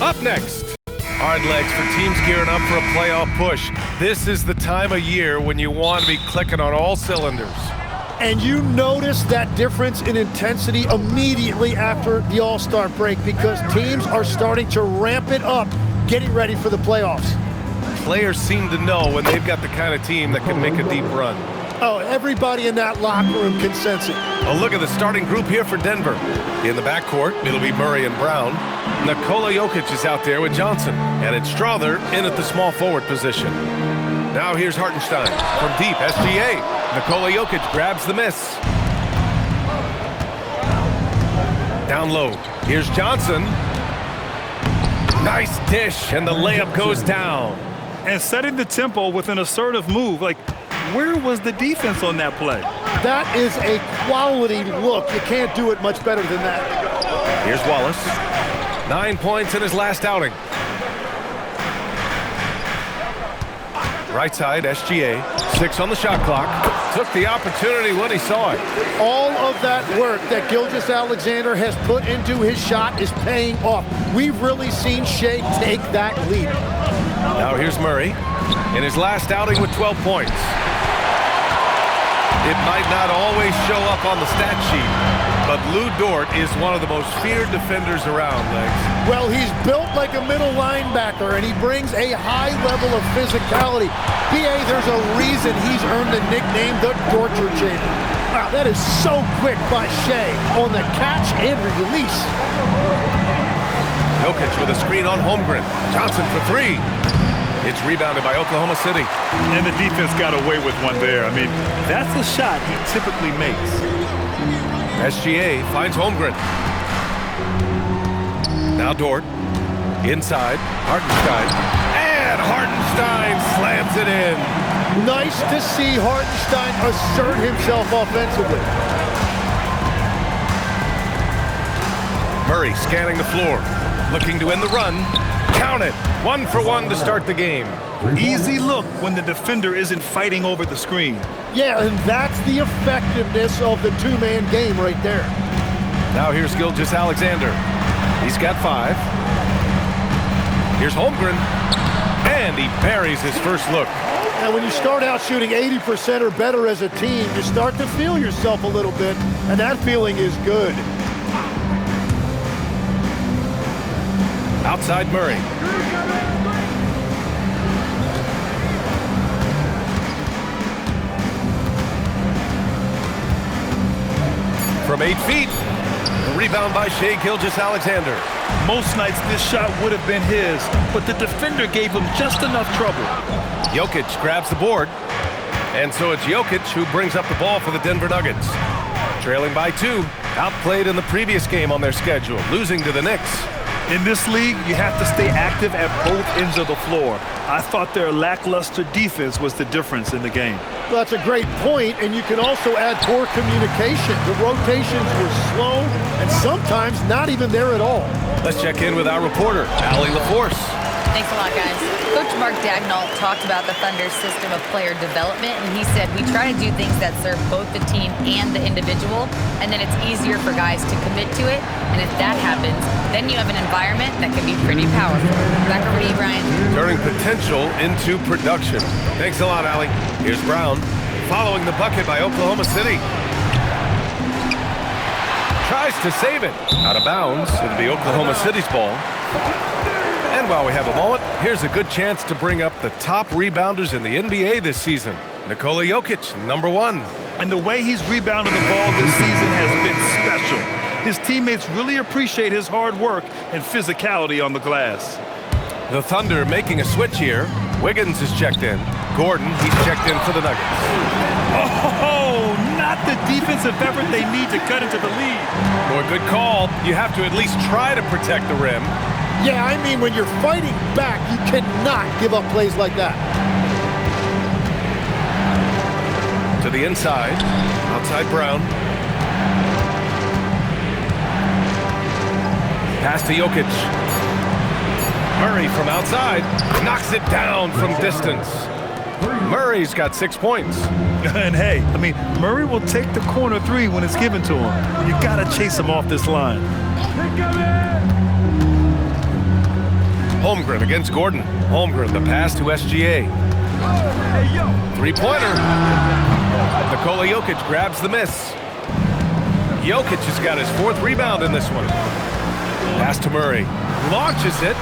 Up next, hard legs for teams gearing up for a playoff push. This is the time of year when you want to be clicking on all cylinders. And you notice that difference in intensity immediately after the All-Star break because teams are starting to ramp it up, getting ready for the playoffs. Players seem to know when they've got the kind of team that can make a deep run. Oh, everybody in that locker room can sense it. A look at the starting group here for Denver. In the backcourt, it'll be Murray and Brown. Nikola Jokic is out there with Johnson. And it's Strother in at the small forward position. Now here's Hartenstein from deep, SGA. Nikola Jokic grabs the miss. Down low, here's Johnson. Nice dish, and the layup goes down. And setting the tempo with an assertive move. Like, where was the defense on that play? That is a quality look. You can't do it much better than that. Here's Wallace. 9 points in his last outing. Right side, SGA. 6 on the shot clock. Took the opportunity when he saw it. All of that work that Gilgeous-Alexander has put into his shot is paying off. We've really seen Shai take that lead. Now here's Murray in his last outing with 12 points. It might not always show up on the stat sheet, but Lu Dort is one of the most feared defenders around, Legs. Well, he's built like a middle linebacker, and he brings a high level of physicality. B.A., there's a reason he's earned the nickname the Torture Chamber. Wow, that is so quick by Shai on the catch and release. Jokic with a screen on Holmgren. Johnson for 3. It's rebounded by Oklahoma City. And the defense got away with one there. I mean, that's a shot he typically makes. SGA finds Holmgren. Now Dort. Inside. Hartenstein. And Hartenstein slams it in. Nice to see Hartenstein assert himself offensively. Murray scanning the floor. Looking to end the run. Count it. 1 for 1 to start the game. Easy look when the defender isn't fighting over the screen. Yeah, and that's the effectiveness of the two-man game right there. Now here's Gilgeous-Alexander. He's got 5. Here's Holmgren. And he buries his first look. And when you start out shooting 80% or better as a team, you start to feel yourself a little bit, and that feeling is good. Outside Murray. From 8 feet. The rebound by Shai Gilgeous-Alexander. Most nights this shot would have been his, but the defender gave him just enough trouble. Jokic grabs the board. And so it's Jokic who brings up the ball for the Denver Nuggets. Trailing by 2. Outplayed in the previous game on their schedule, losing to the Knicks. In this league, you have to stay active at both ends of the floor. I thought their lackluster defense was the difference in the game. Well, that's a great point, and you can also add poor communication. The rotations were slow and sometimes not even there at all. Let's check in with our reporter, Allie LaForce. Thanks a lot, guys. Coach Mark Daigneault talked about the Thunder's system of player development, and he said, we try to do things that serve both the team and the individual, and then it's easier for guys to commit to it, and if that happens, then you have an environment that can be pretty powerful. Back over to you, Brian. Turning potential into production. Thanks a lot, Allie. Here's Brown, following the bucket by Oklahoma City. Tries to save it. Out of bounds. It'll be Oklahoma City's ball. And while we have a moment, here's a good chance to bring up the top rebounders in the NBA this season. Nikola Jokic, number 1. And the way he's rebounded the ball this season has been special. His teammates really appreciate his hard work and physicality on the glass. The Thunder making a switch here. Wiggins is checked in. Gordon, he's checked in for the Nuggets. Oh, not the defensive effort they need to cut into the lead. Boy, good call. You have to at least try to protect the rim. Yeah, I mean, when you're fighting back, you cannot give up plays like that. To the inside. Outside Brown. Pass to Jokic. Murray from outside. Knocks it down from distance. Murray's got 6 points. And hey, I mean, Murray will take the corner 3 when it's given to him. You got to chase him off this line. Holmgren against Gordon. Holmgren, the pass to SGA. Three-pointer. Nikola Jokic grabs the miss. Jokic has got his 4th rebound in this one. Pass to Murray. Launches it.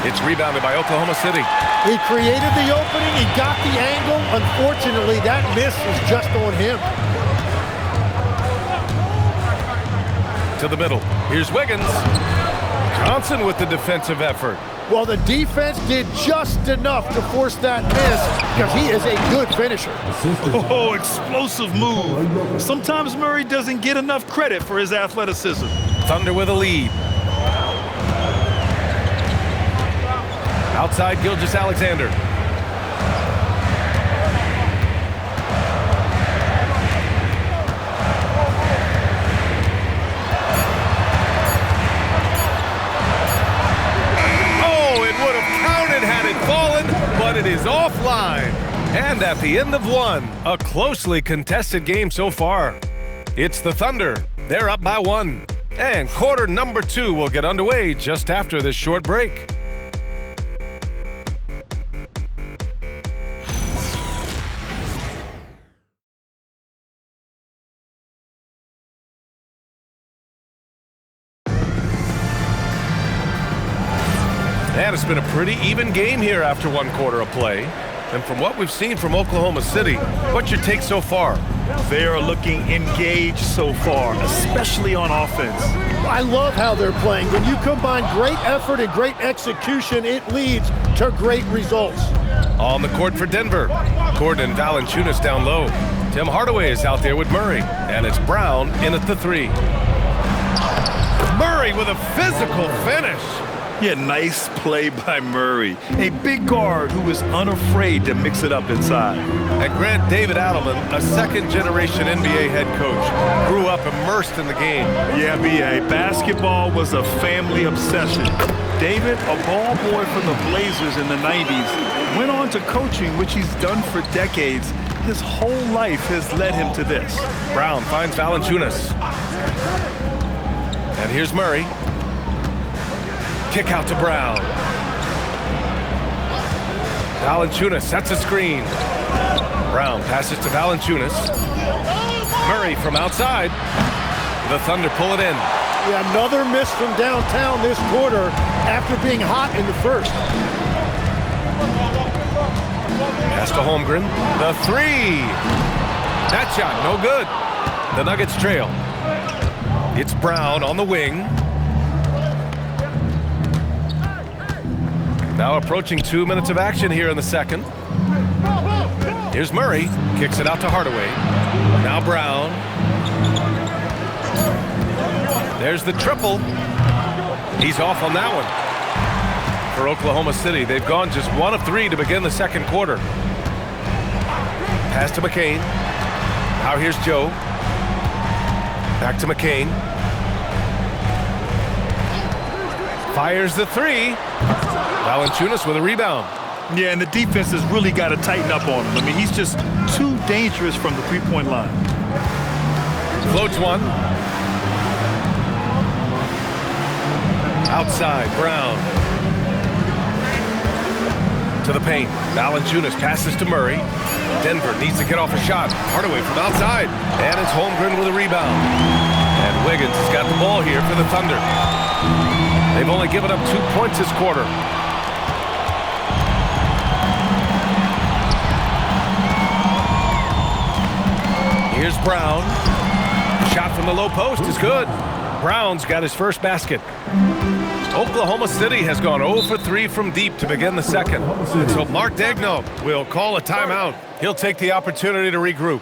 It's rebounded by Oklahoma City. He created the opening. He got the angle. Unfortunately, that miss is just on him. To the middle. Here's Wiggins. Johnson with the defensive effort. Well, the defense did just enough to force that miss because he is a good finisher. Oh, explosive move. Sometimes Murray doesn't get enough credit for his athleticism. Thunder with a lead. Outside Gilgeous-Alexander. But it is offline. And at the end of one, a closely contested game so far. It's the Thunder. They're up by 1. And quarter number 2 will get underway just after this short break. And it's been a pretty even game here after 1 quarter of play. And from what we've seen from Oklahoma City, what's your take so far? They are looking engaged so far, especially on offense. I love how they're playing. When you combine great effort and great execution, it leads to great results. On the court for Denver, Gordon Valanciunas down low. Tim Hardaway is out there with Murray, and it's Brown in at the 3. Murray with a physical finish. Yeah, nice play by Murray. A big guard who is unafraid to mix it up inside. And Grant David Adelman, a second-generation NBA head coach, grew up immersed in the game. Yeah, B.A., basketball was a family obsession. David, a ball boy from the Blazers in the 90s, went on to coaching, which he's done for decades. His whole life has led him to this. Brown finds Valanciunas. And here's Murray. Kick out to Brown. Valanciunas sets a screen. Brown passes to Valanciunas. Murray from outside. The Thunder pull it in. Yeah, another miss from downtown this quarter after being hot in the first. Pass to Holmgren. The 3. That shot, no good. The Nuggets trail. It's Brown on the wing. Now approaching 2 minutes of action here in the second. Here's Murray. Kicks it out to Hardaway. Now Brown. There's the triple. He's off on that one. For Oklahoma City, they've gone just 1 of 3 to begin the second quarter. Pass to McCain. Now here's Joe. Back to McCain. Fires the 3. Valanciunas with a rebound. Yeah, and the defense has really got to tighten up on him. I mean, he's just too dangerous from the three-point line. Floats one. Outside, Brown. To the paint. Valanciunas passes to Murray. Denver needs to get off a shot. Hardaway from outside. And it's Holmgren with a rebound. And Wiggins has got the ball here for the Thunder. They've only given up 2 points this quarter. Here's Brown. Shot from the low post is good. Brown's got his first basket. Oklahoma City has gone 0 for 3 from deep to begin the second. And so Mark Daigneault will call a timeout. He'll take the opportunity to regroup.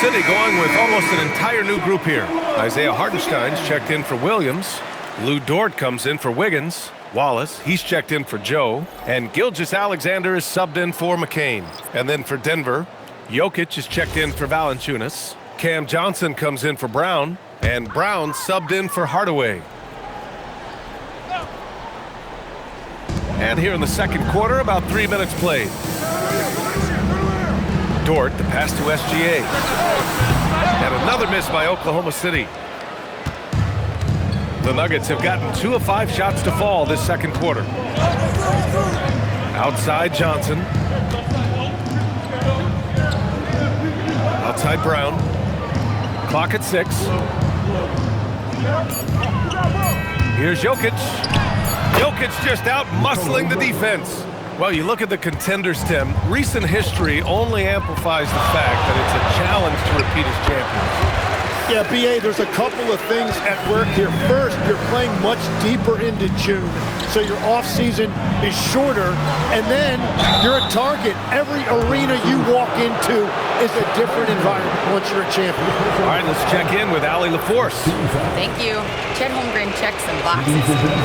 City going with almost an entire new group here. Isaiah Hartenstein's checked in for Williams. Lou Dort comes in for Wiggins. Wallace, he's checked in for Joe. And Gilgeous-Alexander is subbed in for McCain. And then for Denver, Jokic is checked in for Valanciunas. Cam Johnson comes in for Brown. And Brown subbed in for Hardaway. And here in the second quarter, about 3 minutes played. Dort, the pass to SGA. And another miss by Oklahoma City. The Nuggets have gotten 2 of 5 shots to fall this second quarter. Outside Johnson. Outside Brown. Clock at 6. Here's Jokic. Jokic just out muscling the defense. Well, you look at the contenders, Tim. Recent history only amplifies the fact that it's a challenge to repeat as champions. Yeah, B.A., there's a couple of things at work here. First, you're playing much deeper into June, so your offseason is shorter, and then you're a target. Every arena you walk into is a different environment once you're a champion. All right, let's check in with Allie LaForce. Thank you. Chet Holmgren checked some boxes.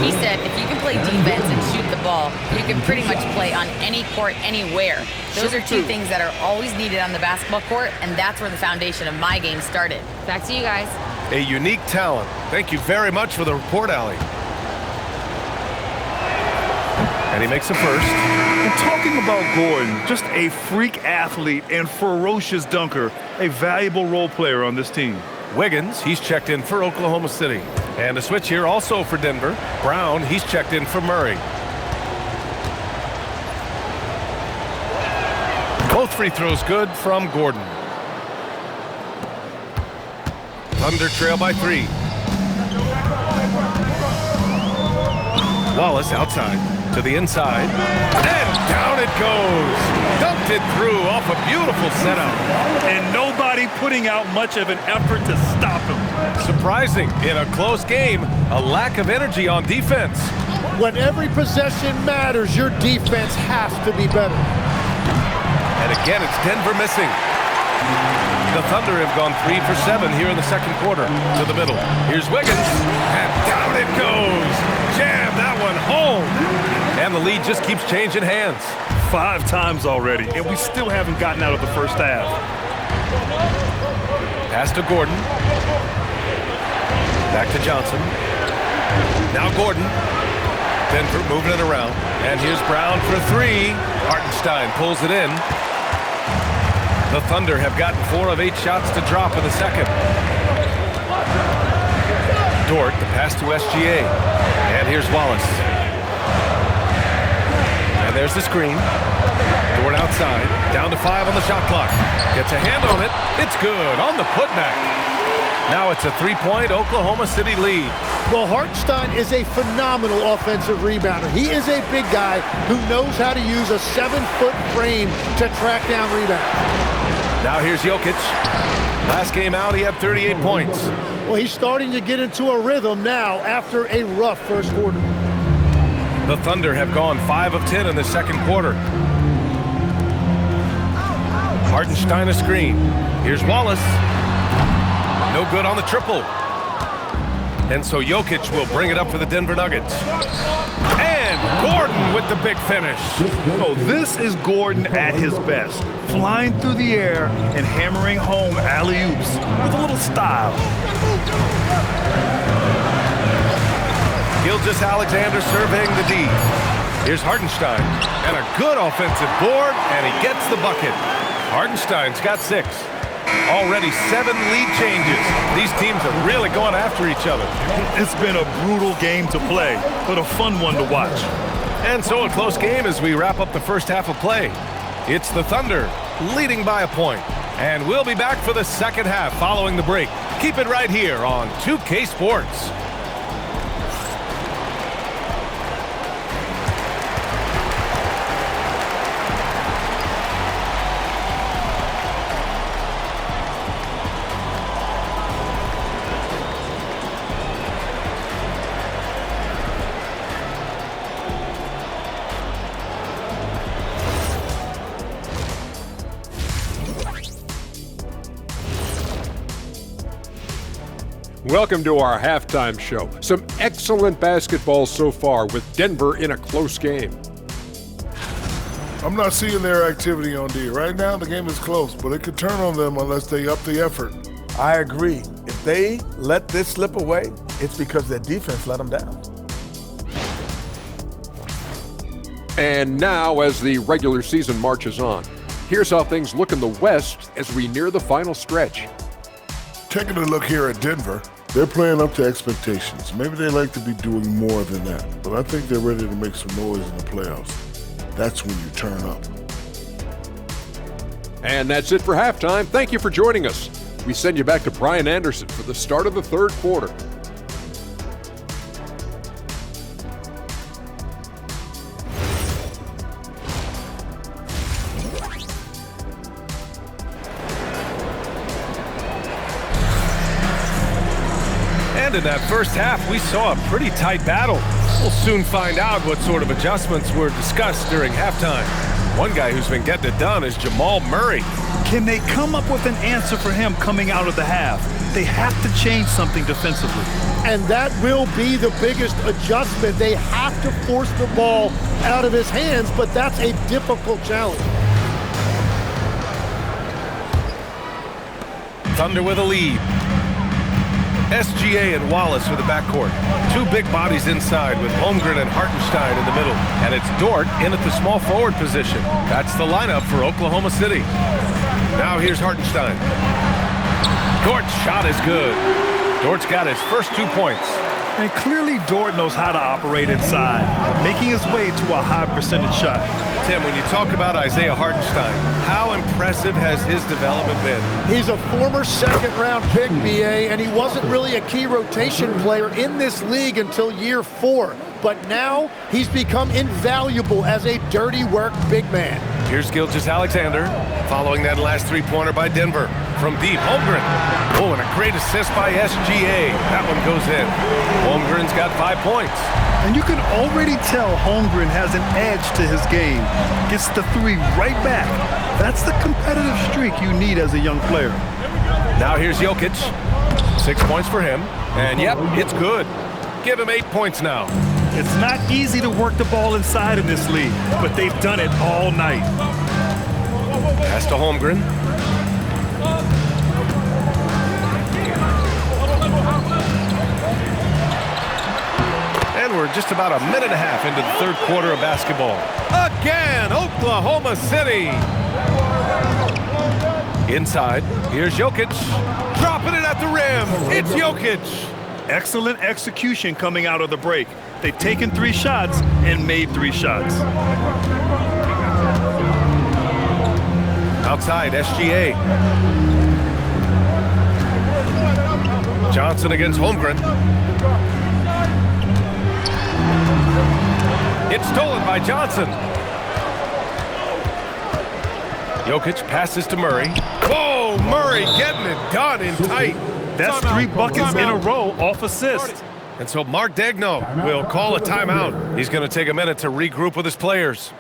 He said if you can play defense and shoot the ball, you can pretty much play on any court, anywhere. Those are two things that are always needed on the basketball court, and that's where the foundation of my game started. Back to you guys. A unique talent. Thank you very much for the report, Allie. And he makes a first. And talking about Gordon, just a freak athlete and ferocious dunker, a valuable role player on this team. Wiggins, he's checked in for Oklahoma City. And a switch here also for Denver. Brown, he's checked in for Murray. Both free throws good from Gordon. Thunder trail by 3. Wallace outside to the inside. And down it goes. Dumped it through off a beautiful setup. And nobody putting out much of an effort to stop him. Surprising in a close game, a lack of energy on defense. When every possession matters, your defense has to be better. And again, it's Denver missing. The Thunder have gone 3 for 7 here in the second quarter. To the middle. Here's Wiggins. And down it goes. Jam that one home. And the lead just keeps changing hands. 5 times already, and we still haven't gotten out of the first half. Pass to Gordon. Back to Johnson. Now Gordon. Denver moving it around. And here's Brown for 3. Hartenstein pulls it in. The Thunder have gotten 4 of 8 shots to drop in the second. Dort, the pass to SGA. And here's Wallace. And there's the screen. Dort outside. Down to 5 on the shot clock. Gets a hand on it. It's good on the putback. Now it's a 3-point Oklahoma City lead. Well, Hartenstein is a phenomenal offensive rebounder. He is a big guy who knows how to use a 7-foot frame to track down rebounds. Now here's Jokic. Last game out, he had 38 points. Well, he's starting to get into a rhythm now after a rough first quarter. The Thunder have gone 5 of 10 in the second quarter. Hartenstein a screen. Here's Wallace. No good on the triple. And so Jokic will bring it up for the Denver Nuggets. And Gordon with the big finish. Oh, this is Gordon at his best. Flying through the air and hammering home alley-oops with a little style. Gilgeous-Alexander surveying the D. Here's Hartenstein. And a good offensive board, and he gets the bucket. Hartenstein's got 6. Already 7 lead changes. These teams are really going after each other. It's been a brutal game to play, but a fun one to watch. And so a close game as we wrap up the first half of play. It's the Thunder leading by a point. And we'll be back for the second half following the break. Keep it right here on 2K Sports. Welcome to our halftime show. Some excellent basketball so far with Denver in a close game. I'm not seeing their activity on D. Right now, the game is close, but it could turn on them unless they up the effort. I agree. If they let this slip away, it's because their defense let them down. And now, as the regular season marches on, here's how things look in the West as we near the final stretch. Taking a look here at Denver, they're playing up to expectations. Maybe they like to be doing more than that, but I think they're ready to make some noise in the playoffs. That's when you turn up. And that's it for halftime. Thank you for joining us. We send you back to Brian Anderson for the start of the third quarter. And in that first half, we saw a pretty tight battle. We'll soon find out what sort of adjustments were discussed during halftime. One guy who's been getting it done is Jamal Murray. Can they come up with an answer for him coming out of the half? They have to change something defensively. And that will be the biggest adjustment. They have to force the ball out of his hands, but that's a difficult challenge. Thunder with a lead. SGA and Wallace for the backcourt. Two big bodies inside with Holmgren and Hartenstein in the middle. And it's Dort in at the small forward position. That's the lineup for Oklahoma City. Now here's Hartenstein. Dort's shot is good. Dort's got his first 2 points. And clearly Dort knows how to operate inside, making his way to a high percentage shot. Tim, when you talk about Isaiah Hartenstein, how impressive has his development been? He's a former second-round pick, BA, and he wasn't really a key rotation player in this league until year 4. But now he's become invaluable as a dirty work big man. Here's Gilgeous-Alexander following that last three-pointer by Denver. From deep, Holmgren. Oh, and a great assist by SGA. That one goes in. Holmgren's got 5 points. And you can already tell Holmgren has an edge to his game. Gets the three right back. That's the competitive streak you need as a young player. Now here's Jokic. 6 points for him. And yep, it's good. Give him 8 points now. It's not easy to work the ball inside in this league, but they've done it all night. Pass to Holmgren. And we're just about a minute and a half into the third quarter of basketball. Again, Oklahoma City. Inside, here's Jokic. Dropping it at the rim. It's Jokic. Excellent execution coming out of the break. They've taken 3 shots and made 3 shots. Outside, SGA. Johnson against Holmgren. It's stolen by Johnson. Jokic passes to Murray. Whoa, Murray getting it done in tight. That's 3 buckets in a row off assist. And so Mark Daigneault will call a timeout. He's going to take a minute to regroup with his players.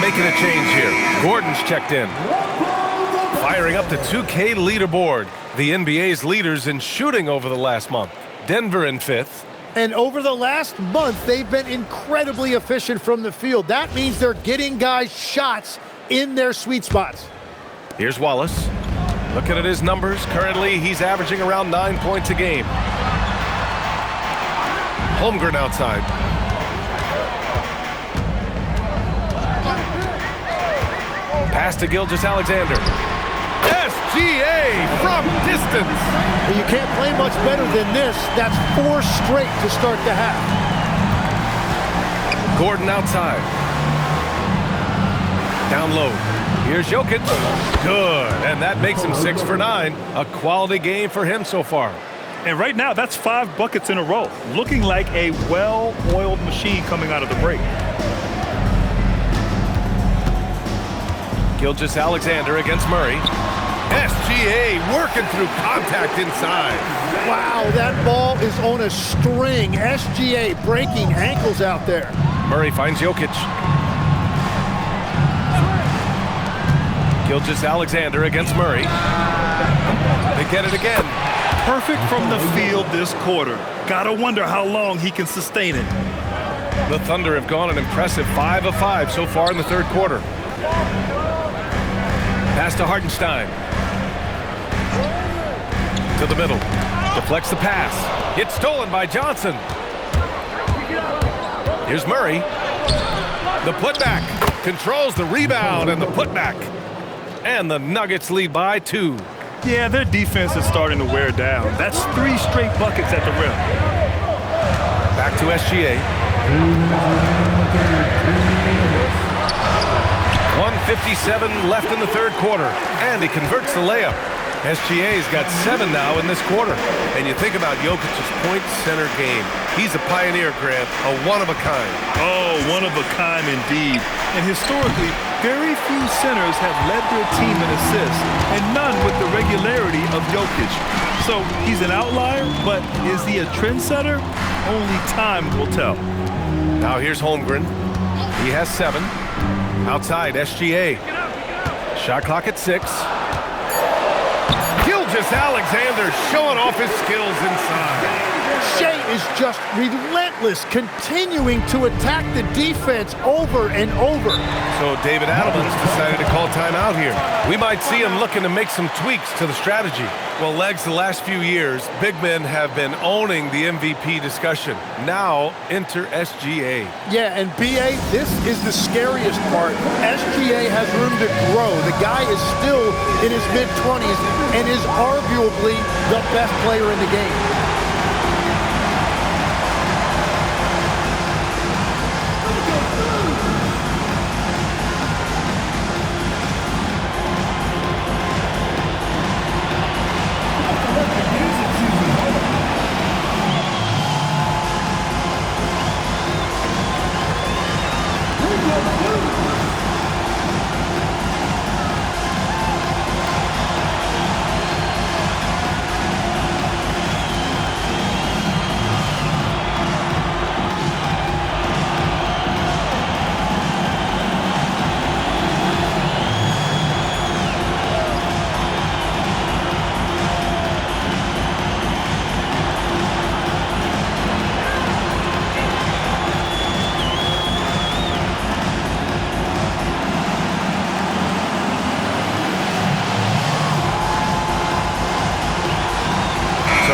Making a change here. Gordon's checked in. Firing up the 2K leaderboard. The NBA's leaders in shooting over the last month. Denver in 5th. And over the last month, they've been incredibly efficient from the field. That means they're getting guys shots in their sweet spots. Here's Wallace. Looking at his numbers, currently he's averaging around 9 points a game. Holmgren outside. Pass to Gilgeous-Alexander. SGA from distance. Well, you can't play much better than this. That's 4 straight to start the half. Gordon outside. Down low. Here's Jokic. Good. And that makes him 6 for 9. A quality game for him so far. And right now, that's 5 buckets in a row. Looking like a well-oiled machine coming out of the break. Gilgeous-Alexander against Murray. SGA working through contact inside. Wow, that ball is on a string. SGA breaking ankles out there. Murray finds Jokic. Gilgeous-Alexander against Murray. They get it again. Perfect from the field this quarter. Gotta wonder how long he can sustain it. The Thunder have gone an impressive 5 of 5 so far in the third quarter. Pass to Hartenstein. To the middle. Deflects the pass. Gets stolen by Johnson. Here's Murray. The putback. Controls the rebound and the putback. And the Nuggets lead by 2. Yeah, their defense is starting to wear down. That's 3 straight buckets at the rim. Back to SGA. 1:57 left in the third quarter. And he converts the layup. SGA's got 7 now in this quarter. And you think about Jokic's point center game. He's a pioneer, Grant, a one-of-a-kind. Oh, one-of-a-kind indeed. And historically, very few centers have led their team in assists, and none with the regularity of Jokic. So he's an outlier, but is he a trendsetter? Only time will tell. Now here's Holmgren. He has 7. Outside, SGA. Shot clock at 6. Gilgeous-Alexander showing off his skills inside. Shea is just relentless, continuing to attack the defense over and over. So David Adelman's decided to call timeout here. We might see him looking to make some tweaks to the strategy. Well, Legs, the last few years, big men have been owning the MVP discussion. Now, enter SGA. Yeah, and BA, this is the scariest part. SGA has room to grow. The guy is still in his mid-20s and is arguably the best player in the game.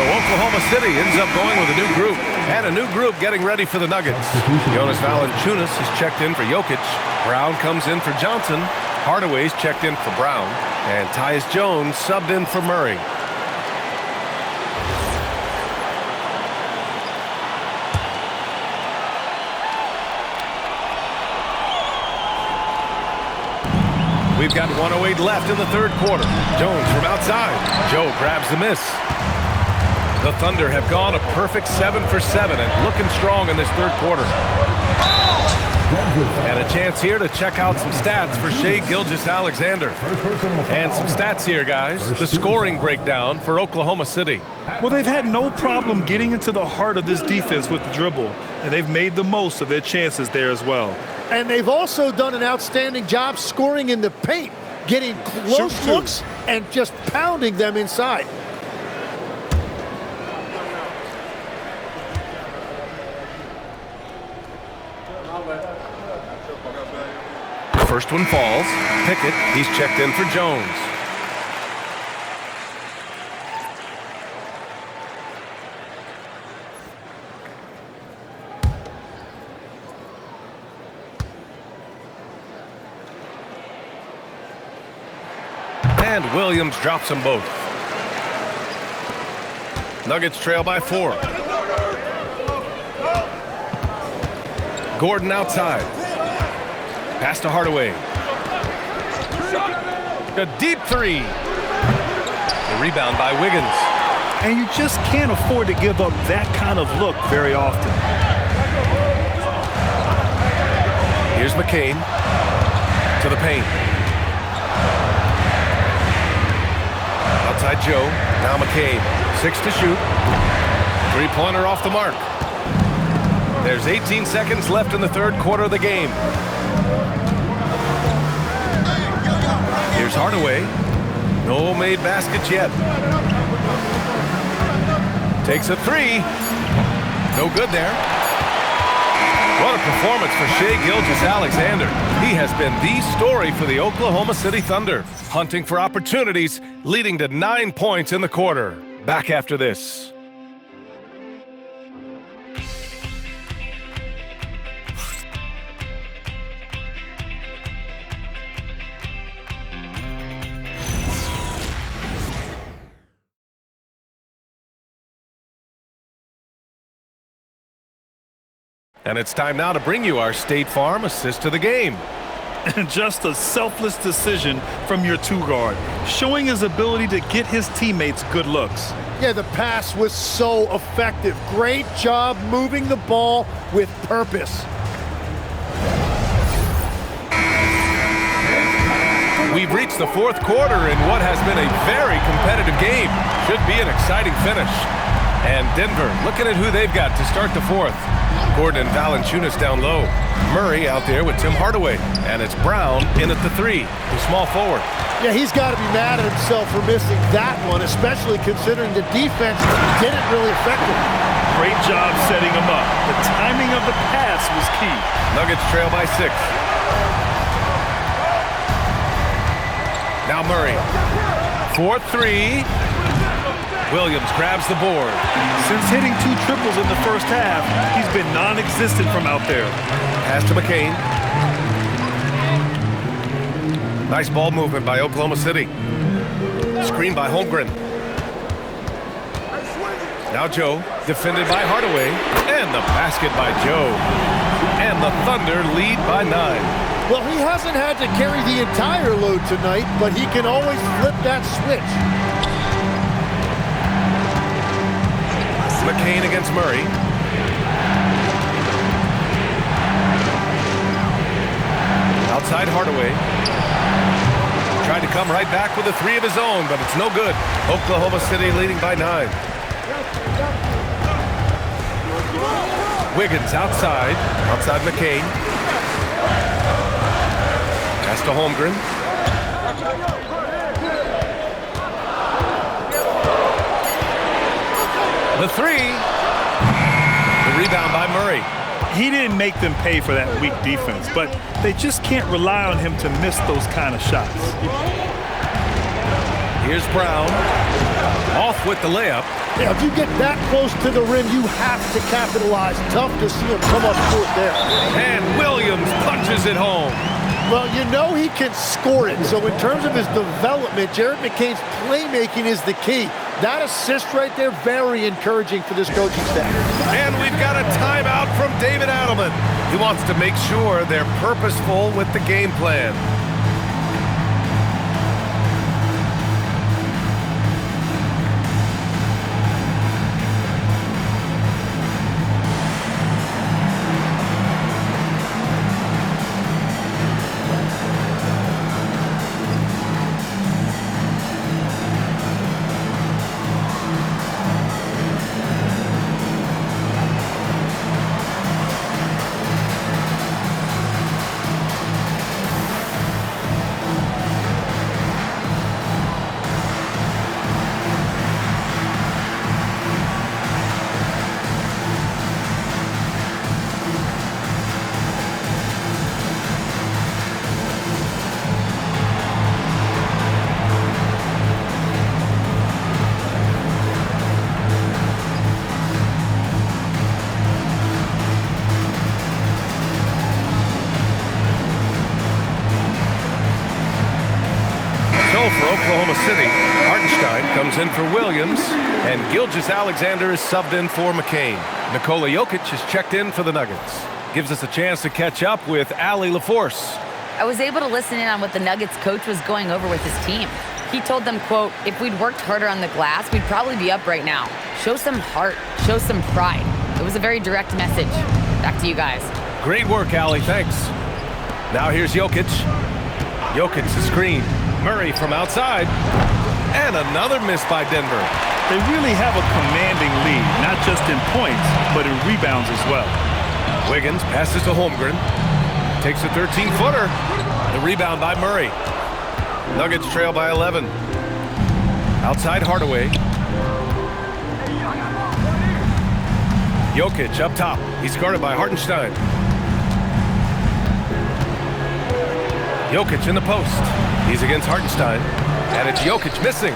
Oklahoma City ends up going with a new group, and a new group getting ready for the Nuggets. Jonas Valanciunas has checked in for Jokic. Brown comes in for Johnson. Hardaway's checked in for Brown. And Tyus Jones subbed in for Murray. We've got 1:08 left in the third quarter. Jones from outside. Joe grabs the miss. The Thunder have gone a perfect 7 for 7 and looking strong in this third quarter. And a chance here to check out some stats for Shai Gilgeous-Alexander. And some stats here, guys. The scoring breakdown for Oklahoma City. Well, they've had no problem getting into the heart of this defense with the dribble, and they've made the most of their chances there as well. And they've also done an outstanding job scoring in the paint, getting close looks and just pounding them inside. First one falls. Pickett, he's checked in for Jones. And Williams drops them both. Nuggets trail by 4. Gordon outside. Pass to Hardaway. A deep 3. The rebound by Wiggins. And you just can't afford to give up that kind of look very often. Here's McCain to the paint. Outside Joe. Now McCain. 6 to shoot. 3-pointer off the mark. There's 18 seconds left in the third quarter of the game. Here's Hardaway. No made baskets yet. Takes a 3. No good there. What a performance for Shai Gilgeous-Alexander. He has been the story for the Oklahoma City Thunder, hunting for opportunities, leading to 9 points in the quarter. Back after this. And it's time now to bring you our State Farm assist to the game. Just a selfless decision from your 2-guard, showing his ability to get his teammates good looks. Yeah, the pass was so effective. Great job moving the ball with purpose. We've reached the fourth quarter in what has been a very competitive game. Should be an exciting finish. And Denver looking at who they've got to start the fourth. Gordon and Valanciunas down low. Murray out there with Tim Hardaway. And it's Brown in at the 3, the small forward. Yeah, he's got to be mad at himself for missing that one, especially considering the defense didn't really affect him. Great job setting him up. The timing of the pass was key. Nuggets trail by 6. Now Murray. 4-3. Williams grabs the board. Since hitting 2 triples in the first half, he's been non-existent from out there. Pass to McCain. Nice ball movement by Oklahoma City. Screen by Holmgren. Now Joe, defended by Hardaway. And the basket by Joe. And the Thunder lead by 9. Well, he hasn't had to carry the entire load tonight, but he can always flip that switch. McCain against Murray. Outside Hardaway. Tried to come right back with a 3 of his own, but it's no good. Oklahoma City leading by 9. Wiggins outside McCain. Pass to Holmgren. The 3. The rebound by Murray. He didn't make them pay for that weak defense, but they just can't rely on him to miss those kind of shots. Here's Brown. Off with the layup. Yeah, if you get that close to the rim, you have to capitalize. Tough to see him come up short there. And Williams punches it home. Well, you know he can score it. So in terms of his development, Jared McCain's playmaking is the key. That assist right there, very encouraging for this coaching staff. And we've got a timeout from David Adelman. He wants to make sure they're purposeful with the game plan. for Oklahoma City. Hartenstein comes in for Williams, and Gilgeous-Alexander is subbed in for McCain. Nikola Jokic is checked in for the Nuggets. Gives us a chance to catch up with Allie LaForce. I was able to listen in on what the Nuggets coach was going over with his team. He told them, quote, if we'd worked harder on the glass, we'd probably be up right now. Show some heart, show some pride. It was a very direct message. Back to you guys. Great work, Allie, thanks. Now here's Jokic. Jokic the screen. Murray from outside. And another miss by Denver. They really have a commanding lead, not just in points, but in rebounds as well. Wiggins passes to Holmgren. Takes a 13-footer. The rebound by Murray. Nuggets trail by 11. Outside Hardaway. Jokic up top. He's guarded by Hartenstein. Jokic in the post. He's against Hartenstein. And it's Jokic missing.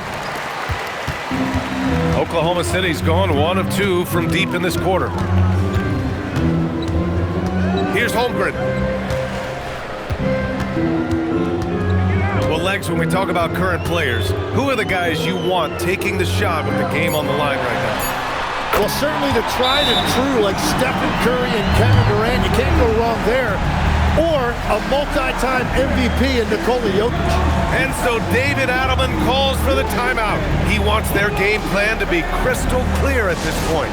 Oklahoma City's gone 1 of 2 from deep in this quarter. Here's Holmgren. Well, Legs, when we talk about current players, who are the guys you want taking the shot with the game on the line right now? Well, certainly the tried and true, like Stephen Curry and Kevin Durant. You can't go wrong there. Or a multi-time MVP in Nikola Jokic. And so David Adelman calls for the timeout. He wants their game plan to be crystal clear at this point.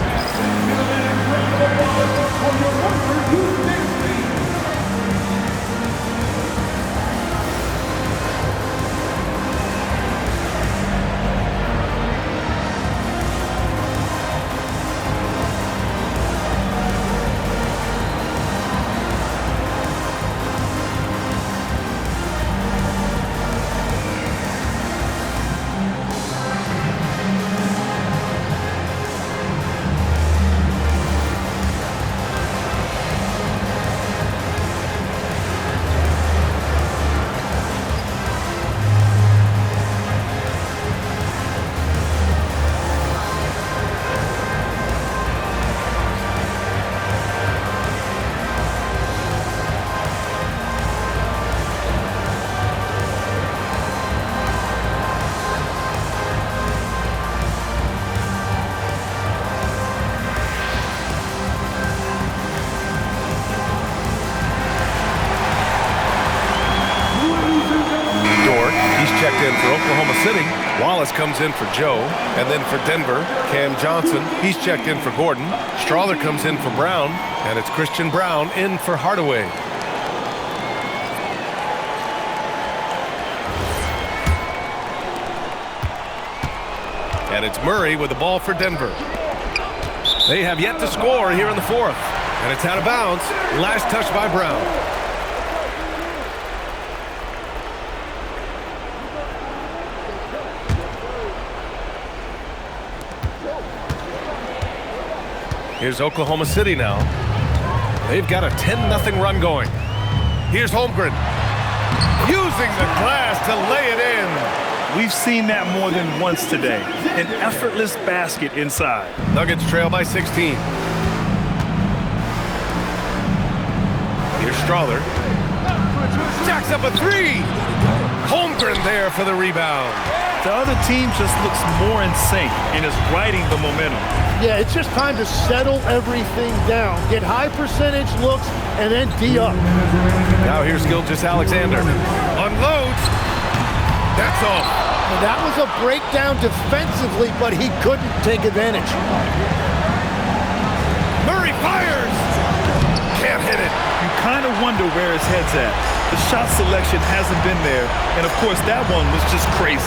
In for Oklahoma City. Wallace comes in for Joe, and then for Denver, Cam Johnson. He's checked in for Gordon. Strawther comes in for Brown, and it's Christian Brown in for Hardaway. And it's Murray with the ball for Denver. They have yet to score here in the fourth, and it's out of bounds. Last touch by Brown. Here's Oklahoma City now. They've got a 10-0 run going. Here's Holmgren. Using the glass to lay it in. We've seen that more than once today. An effortless basket inside. Nuggets trail by 16. Here's Strawther. Jacks up a three. Holmgren there for the rebound. The other team just looks more in sync and is riding the momentum. Yeah, it's just time to settle everything down. Get high percentage looks and then D up. Now here's Gilgeous-Alexander. Unloads. That's all. Well, that was a breakdown defensively, but he couldn't take advantage. Murray fires. Can't hit it. You kind of wonder where his head's at. The shot selection hasn't been there, and of course that one was just crazy.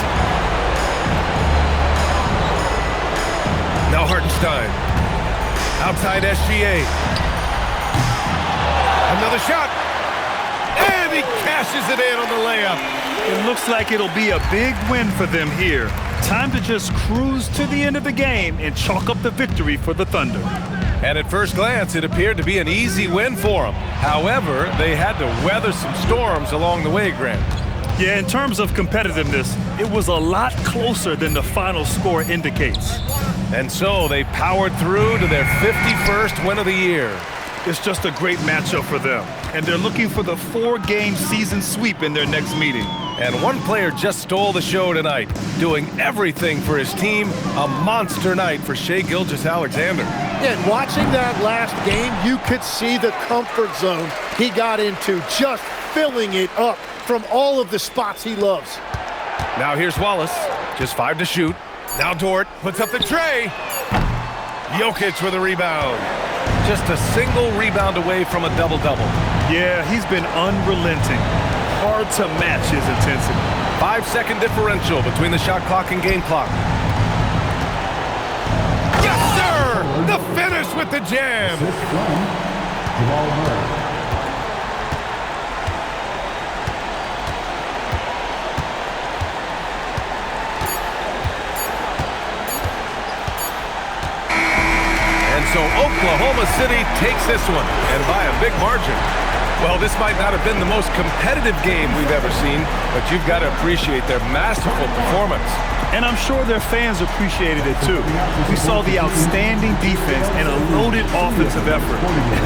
Now Hartenstein. Outside SGA. Another shot. And he cashes it in on the layup. It looks like it'll be a big win for them here. Time to just cruise to the end of the game and chalk up the victory for the Thunder. And at first glance, it appeared to be an easy win for them. However, they had to weather some storms along the way, Grant. Yeah, in terms of competitiveness, it was a lot closer than the final score indicates. And so they powered through to their 51st win of the year. It's just a great matchup for them, and they're looking for the 4-game season sweep in their next meeting. And one player just stole the show tonight, doing everything for his team. A monster night for Shai Gilgeous-Alexander. And watching that last game, you could see the comfort zone he got into, just filling it up from all of the spots he loves. Now here's Wallace, just 5 to shoot. Now Dort puts up the tray. Jokic with a rebound. Just a single rebound away from a double-double. Yeah, he's been unrelenting. Hard to match his intensity. 5-second differential between the shot clock and game clock. Yes, sir! The finish with the jam. And so Oklahoma City takes this one, and by a big margin. Well, this might not have been the most competitive game we've ever seen, but you've got to appreciate their masterful performance. And I'm sure their fans appreciated it too. We saw the outstanding defense and a loaded offensive effort.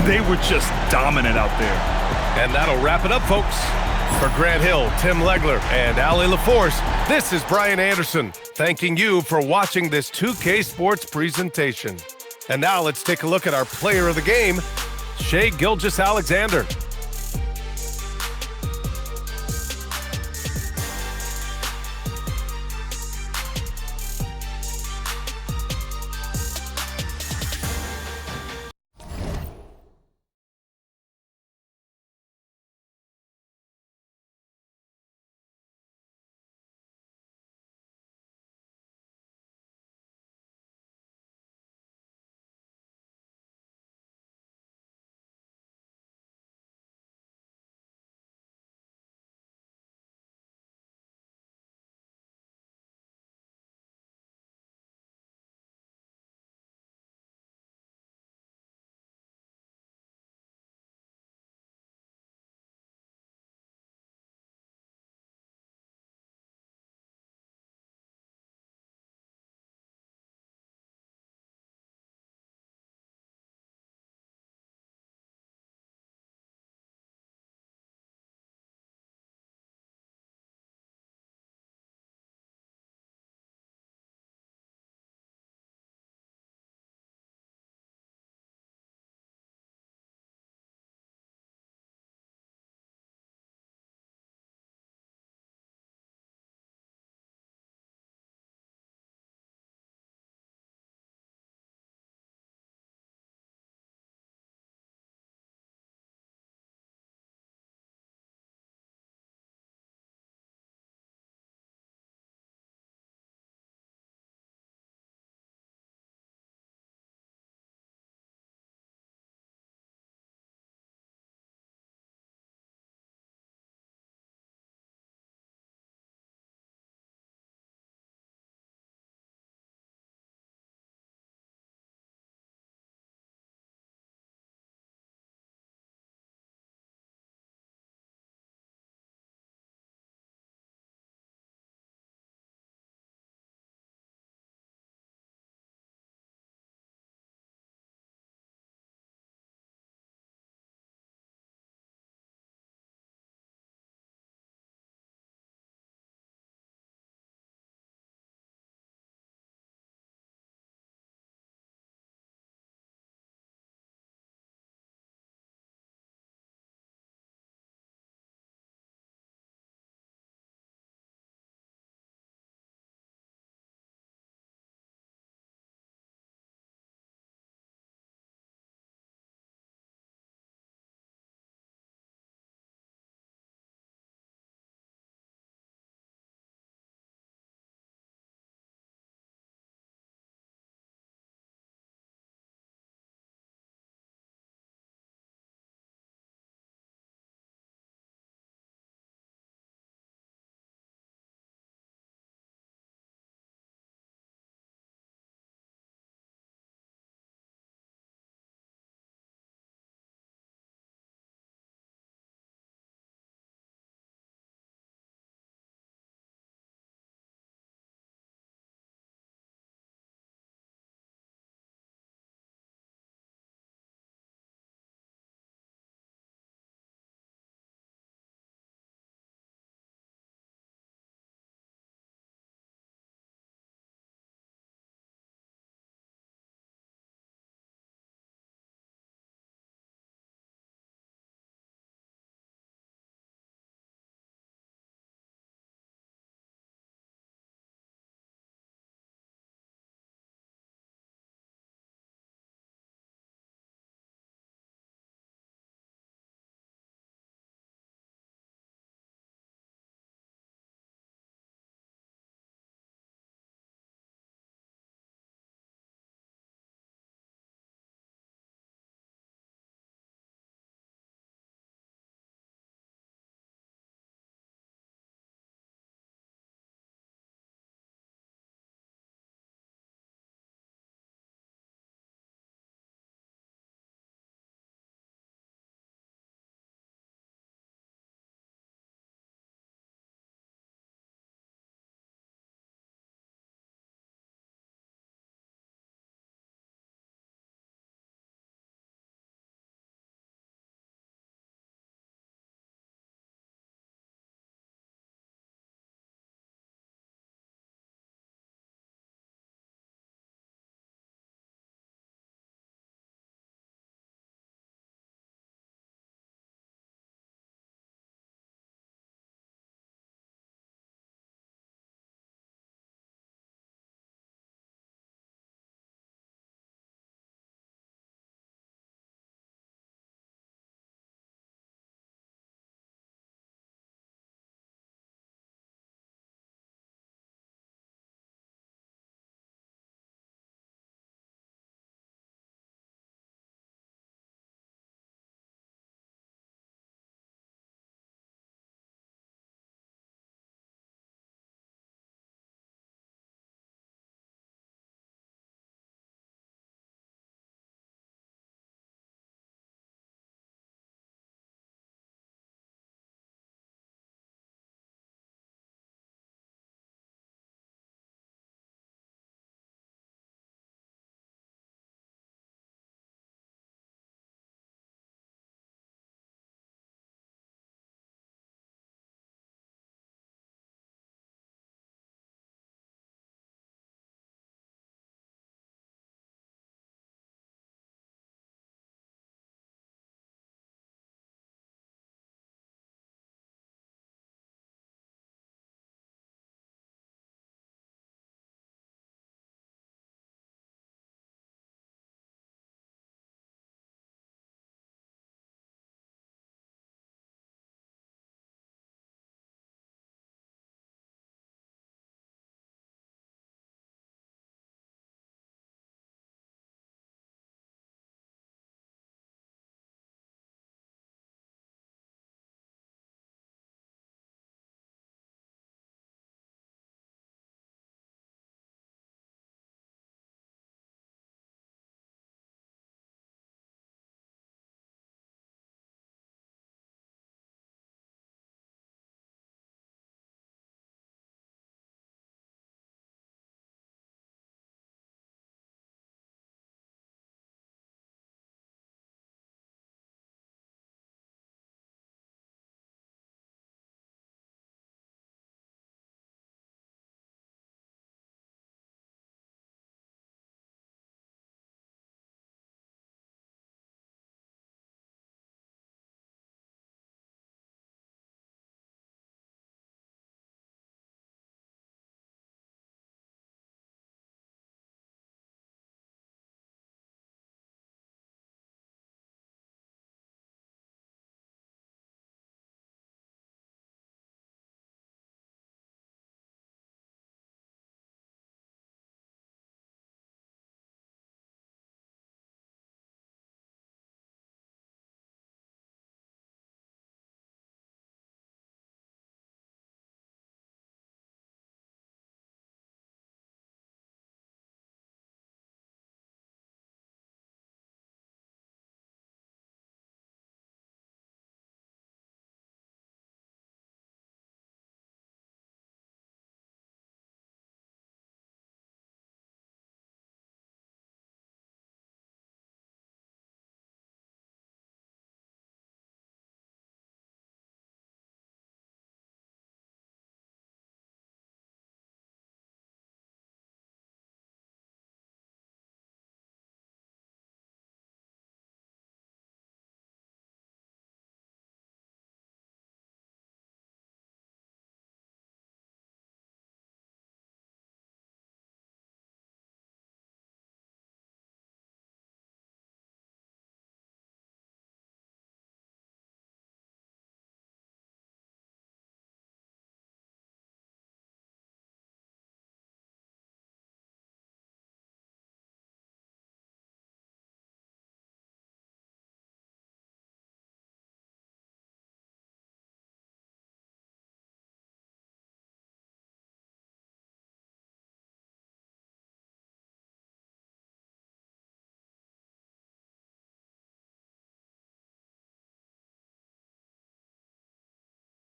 They were just dominant out there. And that'll wrap it up, folks. For Grant Hill, Tim Legler, and Allie LaForce, this is Brian Anderson, thanking you for watching this 2K Sports presentation. And now let's take a look at our player of the game, Shai Gilgeous-Alexander.